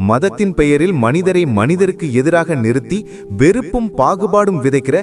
மதத்தின் பெயரில் மனிதரை மனிதருக்கு எதிராக நிறுத்தி வெறுப்பும் பாகுபாடும் விதைக்கிற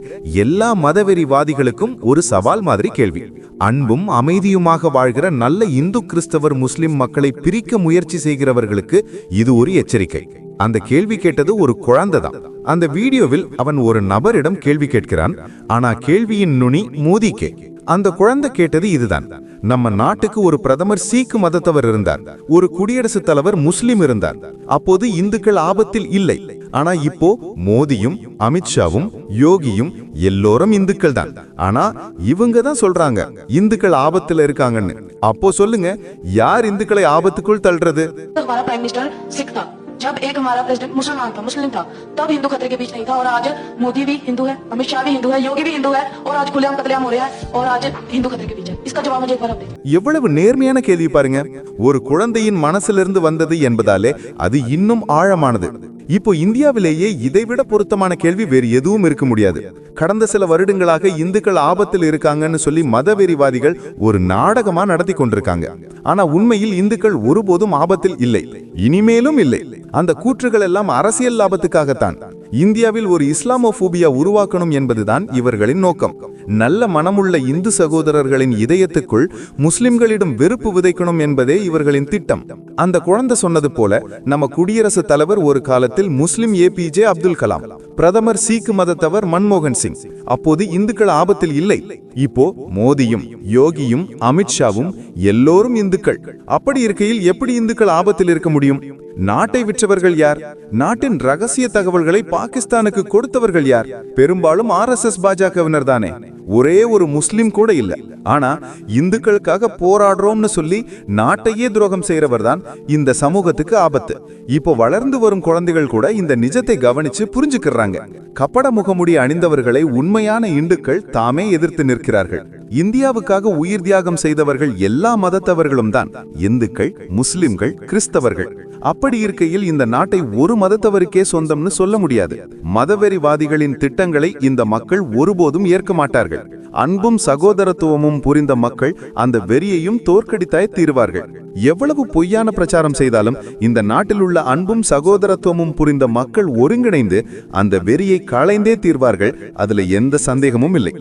எல்லா மதவெறிவாதிகளுக்கும் ஒரு சவால் மாதிரி கேள்வி. அன்பும் அமைதியுமாக வாழ்கிற நல்ல இந்து கிறிஸ்தவர் முஸ்லிம் மக்களை பிரிக்க முயற்சி செய்கிறவர்களுக்கு இது ஒரு எச்சரிக்கை. அந்த கேள்வி கேட்டது ஒரு குழந்தைதான். அந்த வீடியோவில் அவன் ஒரு நபரிடம் கேள்வி கேட்கிறான். ஆனா கேள்வியின் நுனி மோதிக்கே. அந்த குழந்தை கேட்டது இதுதான்: நம்ம நாட்டுக்கு ஒரு பிரதமர் சீக்கு மதத்தவர் இருந்தார், ஒரு குடியரசுத் தலைவர் முஸ்லிம் இருந்தார். அப்போது இந்துக்கள் ஆபத்தில் இல்லை. ஆனா இப்போ மோடியும் அமித்ஷாவும் யோகியும் எல்லோரும் இந்துக்கள் தான். ஆனா இவங்க தான் சொல்றாங்க இந்துக்கள் ஆபத்துல இருக்காங்கன்னு. அப்போ சொல்லுங்க, யார் இந்துக்களை ஆபத்துக்குள் தள்ளுறது? जब एक हमारा प्रेसिडेंट मुसलमान था, मुस्लिम था, तब हिंदू खतरे के बीच नहीं था। और आज मोदी भी हिंदू है, अमित शाह भी हिंदू है, योगी भी हिंदू है, और आज खुलेआम कत्लेआम हो रहा है, और आज हिंदू खतरे के बीच है। इसका जवाब मुझे एक बार आप दें। எவ்வளவு நேர்மையான கேள்வி பாருங்க. ஒரு குழந்தையின் மனசிலிருந்து வந்தது என்பதாலே அது இன்னும் ஆழமானது. இப்போ இந்தியாவிலேயே இதைவிட பொருத்தமான கேள்வி வேறு எதுவும் இருக்க முடியாது. கடந்த சில வருடங்களாக இந்துக்கள் ஆபத்தில் இருக்காங்கன்னு சொல்லி மதவெறிவாதிகள் ஒரு நாடகமா நடத்தி கொண்டிருக்காங்க. ஆனா உண்மையில் இந்துக்கள் ஒருபோதும் ஆபத்தில் இல்லை, இனிமேலும் இல்லை. அந்த கூற்றுகள் எல்லாம் அரசியல் லாபத்துக்காகத்தான். இந்தியாவில் ஒரு இஸ்லாமோபோபியா உருவாக்கணும் என்பதுதான் இவர்களின் நோக்கம். நல்ல மனமுள்ள இந்து சகோதரர்களின் இதயத்துக்குள் முஸ்லிம்களிடம் வெறுப்பு விதைக்கணும் என்பதே இவர்களின் திட்டம். அந்த குழந்தை சொன்னது போல, நம்ம குடியரசுத் தலைவர் ஒரு காலத்தில் முஸ்லிம் ஏபிஜே அப்துல் கலாம், பிரதமர் சீக்கு மதத்தவர் மன்மோகன் சிங். அப்போது இந்துக்கள் ஆபத்தில் இல்லை. இப்போ மோடியும் யோகியும் அமித்ஷாவும் எல்லோரும் இந்துக்கள். அப்படி இருக்கையில் எப்படி இந்துக்கள் ஆபத்தில் இருக்க முடியும்? நாட்டை விற்றவர்கள் யார்? நாட்டின் ரகசிய தகவல்களை பாகிஸ்தானுக்கு கொடுத்தவர்கள் யார்? பெரும்பாலும் RSS பாஜகவினர் தானே. ஒரே ஒரு முஸ்லிம் கூட இல்ல. ஆனா இந்துக்களுக்காக போராடுறோம்னு சொல்லி நாட்டையே துரோகம் செய்யறவர் தான் இந்த சமூகத்துக்கு ஆபத்து. இப்போ வளர்ந்து வரும் குழந்தைகள் கூட இந்த நிஜத்தை கவனிச்சு புரிஞ்சுக்கிறாங்க. கப்பட முகமுடி அணிந்தவர்களை உண்மையான இந்துக்கள் தாமே எதிர்த்து நிற்கிறார்கள். இந்தியாவுக்காக உயிர் தியாகம் செய்தவர்கள் எல்லா மதத்தவர்களும் தான், இந்துக்கள், முஸ்லிம்கள், கிறிஸ்தவர்கள். அப்படி இருக்கையில் இந்த நாட்டை ஒரு மதத்தவருக்கே சொந்தம்னு சொல்ல முடியாது. மதவெறிவாதிகளின் திட்டங்களை இந்த மக்கள் ஒருபோதும் ஏற்க மாட்டார்கள். அன்பும் சகோதரத்துவமும் புரிந்த மக்கள் அந்த வெறியையும் தோற்கடித்தாய் தீர்வார்கள். எவ்வளவு பொய்யான பிரச்சாரம் செய்தாலும் இந்த நாட்டில் உள்ள அன்பும் சகோதரத்துவமும் புரிந்த மக்கள் ஒருங்கிணைந்து அந்த வெறியை களைந்தே தீர்வார்கள். அதுல எந்த சந்தேகமும் இல்லை.